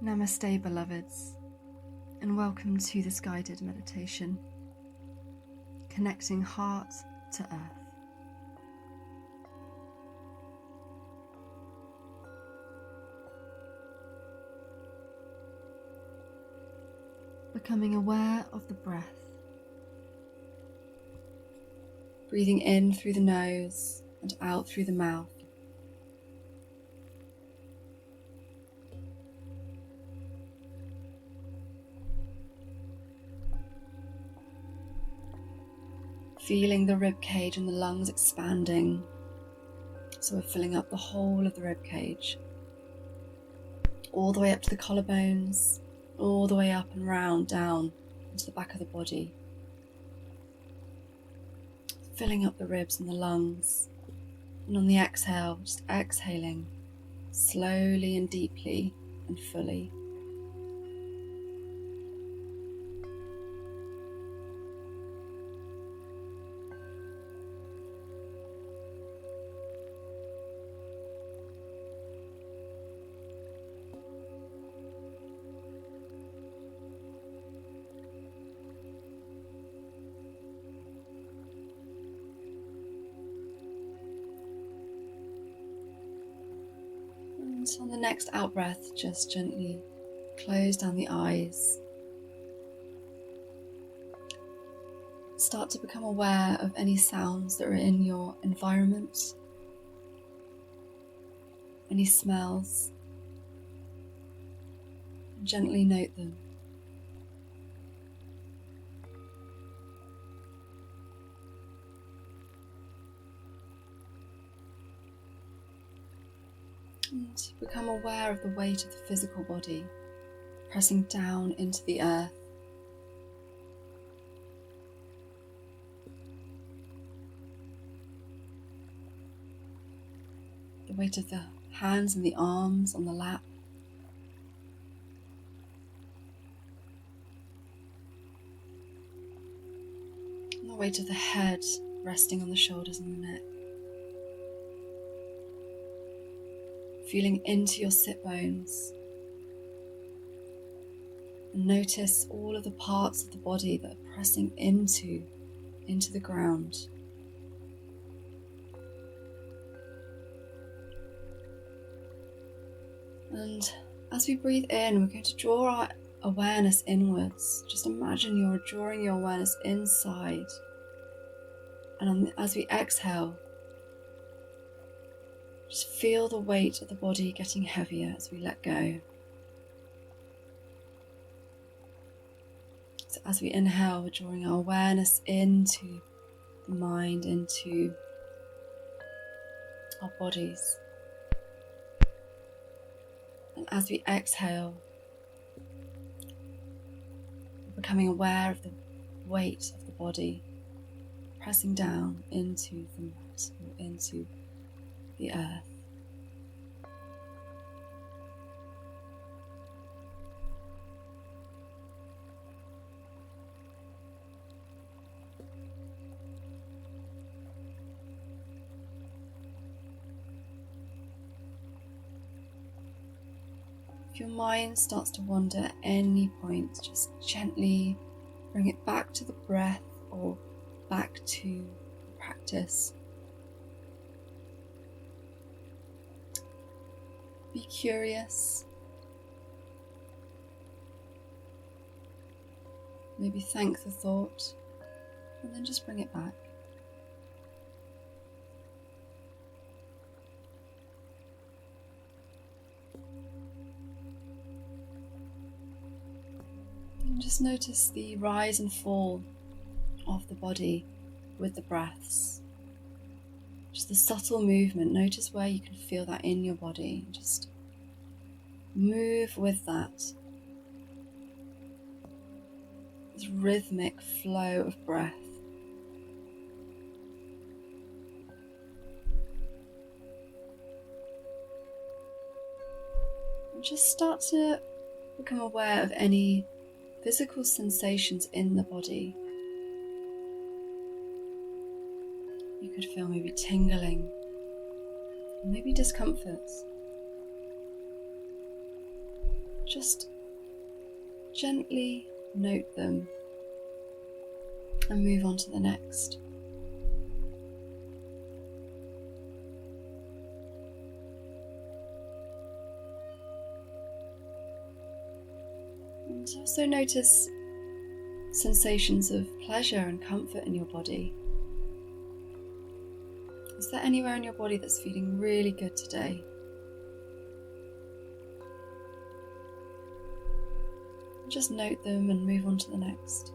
Namaste, beloveds, and welcome to this guided meditation, connecting heart to earth. Becoming aware of the breath, breathing in through the nose and out through the mouth. Feeling the rib cage and the lungs expanding, so we're filling up the whole of the rib cage, all the way up to the collarbones, all the way up and round down into the back of the body, filling up the ribs and the lungs. And on the exhale, just exhaling slowly and deeply and fully. And on the next out breath, just gently close down the eyes. Start to become aware of any sounds that are in your environment, any smells. Gently note them. And become aware of the weight of the physical body, pressing down into the earth. The weight of the hands and the arms on the lap. And the weight of the head resting on the shoulders and the neck. Feeling into your sit bones. And notice all of the parts of the body that are pressing into the ground. And as we breathe in, we're going to draw our awareness inwards. Just imagine you're drawing your awareness inside. And as we exhale, just feel the weight of the body getting heavier as we let go. So as we inhale, we're drawing our awareness into the mind, into our bodies. And as we exhale, we're becoming aware of the weight of the body pressing down into the mat or into the earth. If your mind starts to wander at any point, just gently bring it back to the breath or back to practice. Be curious. Maybe thank the thought, and then just bring it back. And just notice the rise and fall of the body with the breaths. Just the subtle movement. Notice where you can feel that in your body. Just move with that. This rhythmic flow of breath. And just start to become aware of any physical sensations in the body. You could feel maybe tingling, maybe discomfort. just gently note them and move on to the next. And also notice sensations of pleasure and comfort in your body. Is there anywhere in your body that's feeling really good today? Just note them and move on to the next.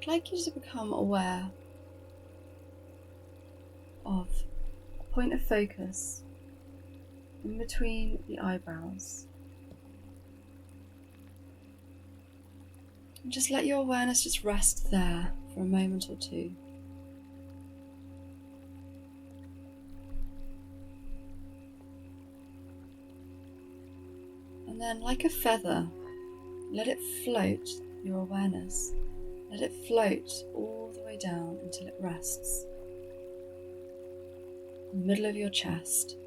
I'd like you to become aware of a point of focus in between the eyebrows. And just let your awareness just rest there for a moment or two. And then, like a feather, let it float your awareness. Let it float all the way down until it rests in the middle of your chest,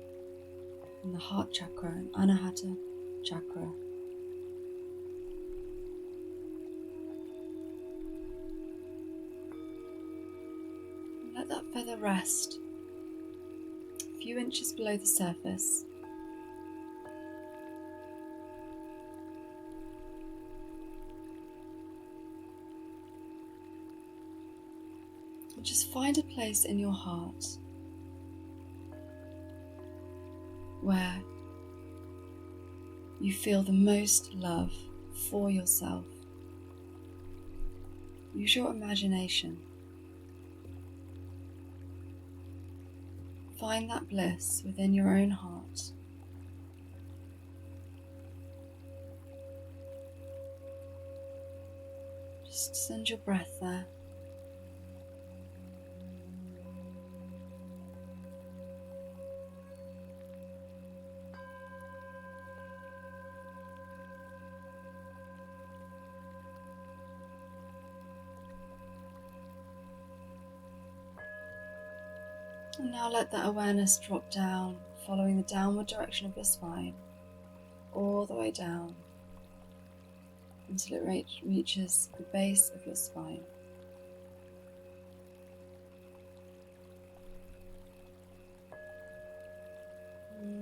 in the heart chakra and anahata chakra. And let that feather rest a few inches below the surface. And just find a place in your heart where you feel the most love for yourself. Use your imagination. Find that bliss within your own heart. Just send your breath there. And now let that awareness drop down, following the downward direction of your spine, all the way down until it reaches the base of your spine.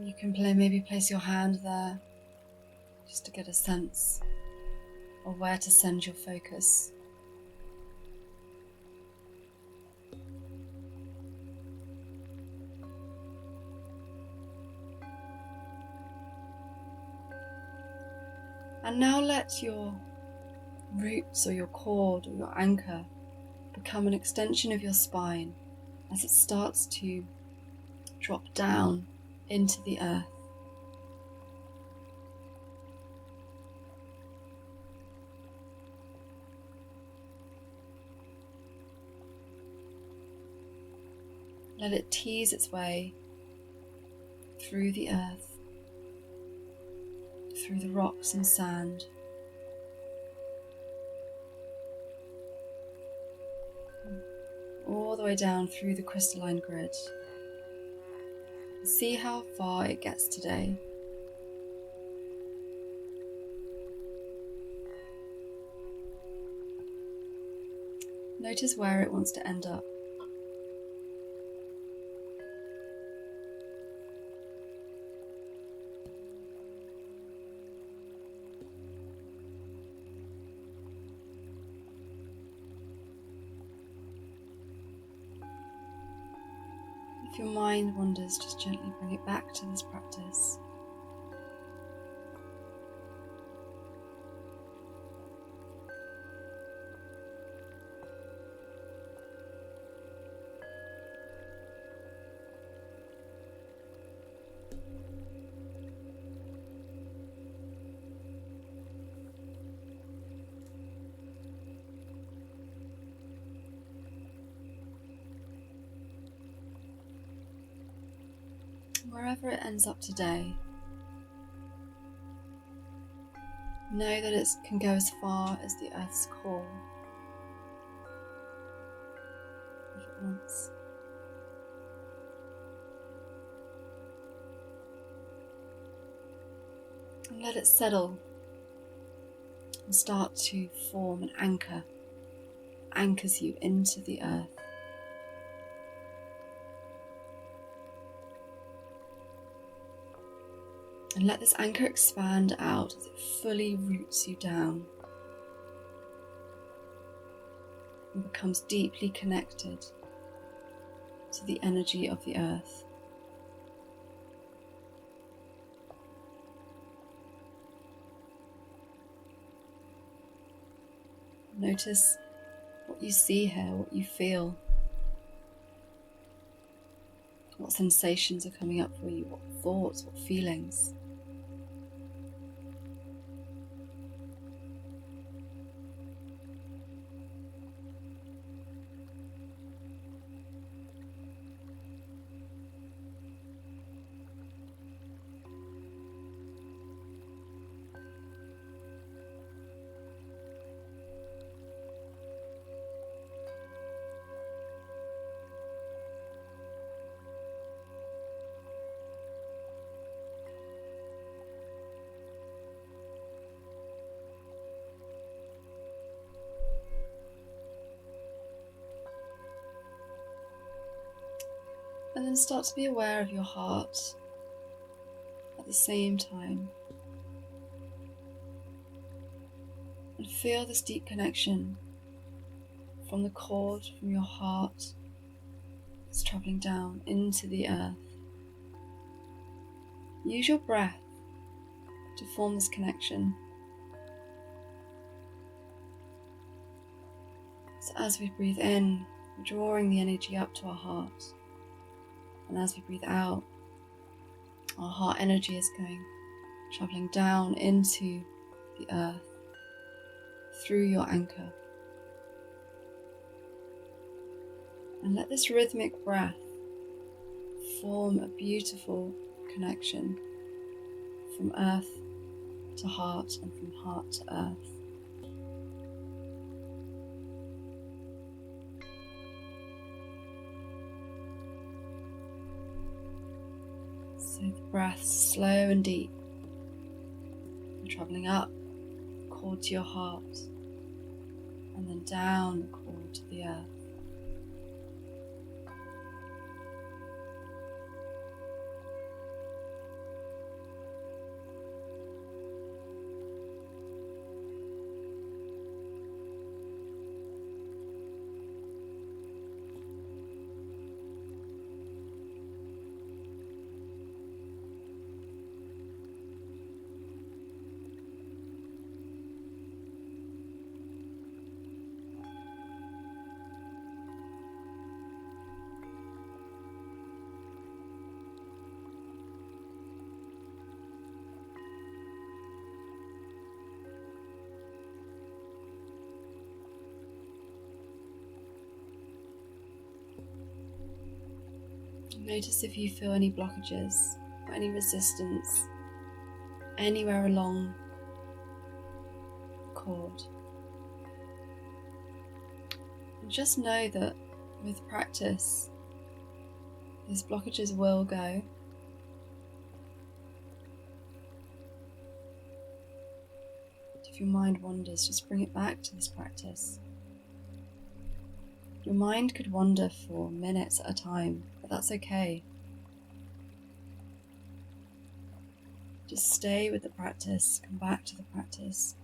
You can maybe place your hand there just to get a sense of where to send your focus. And now let your roots or your cord or your anchor become an extension of your spine as it starts to drop down into the earth. Let it tease its way through the earth, through the rocks and sand, all the way down through the crystalline grid. See how far it gets today. Notice where it wants to end up. If your mind wanders, just gently bring it back to this practice. Wherever it ends up today, Know that it can go as far as the Earth's core if it wants. And let it settle and start to form an anchor. Anchors you into the earth. And let this anchor expand out as it fully roots you down and becomes deeply connected to the energy of the earth. Notice what you see here, what you feel, what sensations are coming up for you, what thoughts, what feelings. And then start to be aware of your heart at the same time. And feel this deep connection from the cord, from your heart. It's travelling down into the earth. Use your breath to form this connection. So as we breathe in, we're drawing the energy up to our heart. And as we breathe out, our heart energy is travelling down into the earth through your anchor. And let this rhythmic breath form a beautiful connection from earth to heart and from heart to earth. So the breath slow and deep, and travelling up the cord to your heart and then down the cord to the earth. Notice if you feel any blockages or any resistance anywhere along the cord. And just know that with practice, these blockages will go. If your mind wanders, just bring it back to this practice. Your mind could wander for minutes at a time, but that's okay. Just stay with the practice, come back to the practice.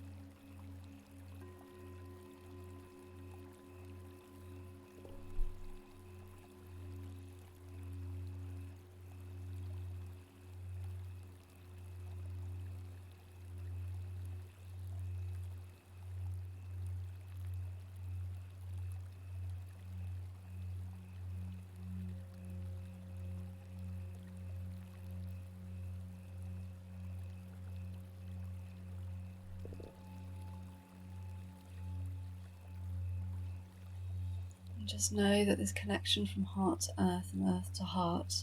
And just know that this connection from heart to earth and earth to heart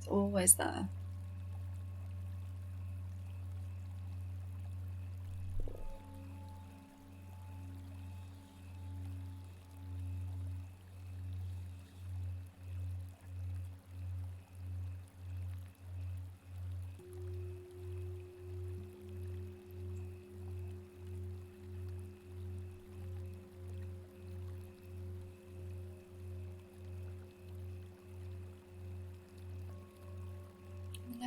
is always there.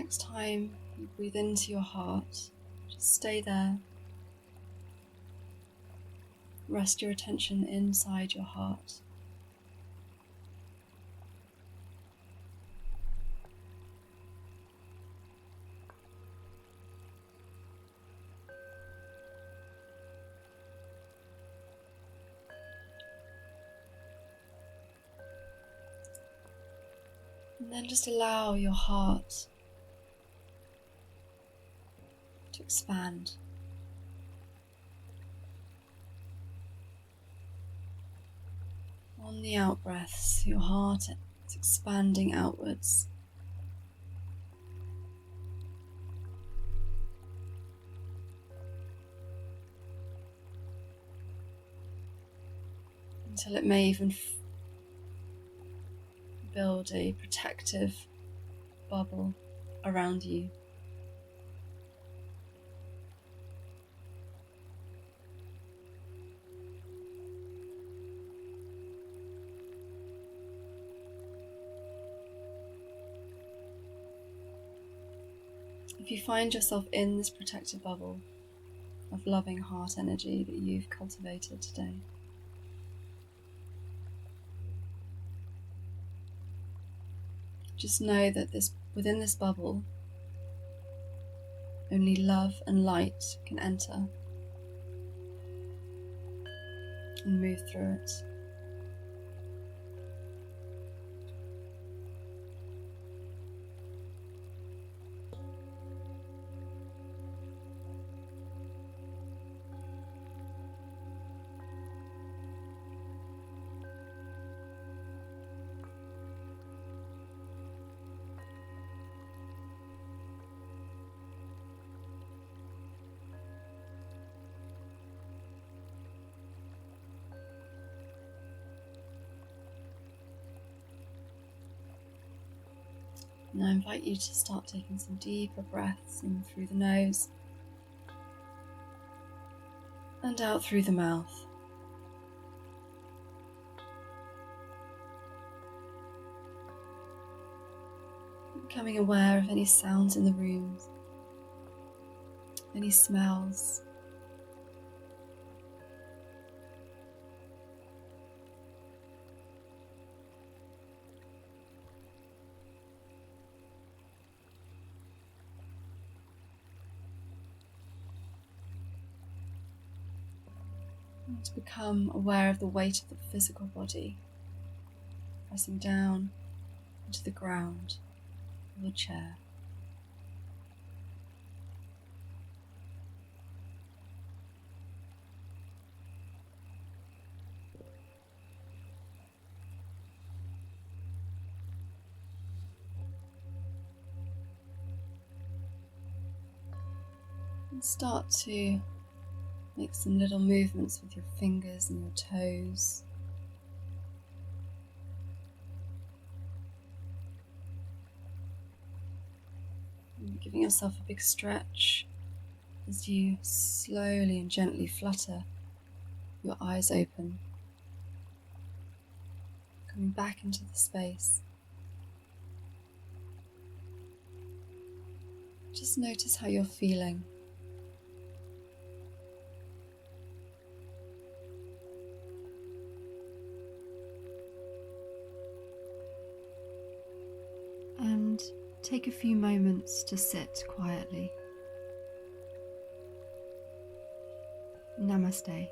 Next time you breathe into your heart, just stay there. Rest your attention inside your heart. And then just allow your heart to expand. On the out breaths, your heart is expanding outwards. Until it may even build a protective bubble around you. If you find yourself in this protective bubble of loving heart energy that you've cultivated today, just know that within this bubble, only love and light can enter and move through it. And I invite you to start taking some deeper breaths in through the nose and out through the mouth. Becoming aware of any sounds in the room, any smells. And to become aware of the weight of the physical body, pressing down into the ground of the chair. And start to make some little movements with your fingers and your toes. And giving yourself a big stretch as you slowly and gently flutter your eyes open, coming back into the space. Just notice how you're feeling. And take a few moments to sit quietly. Namaste.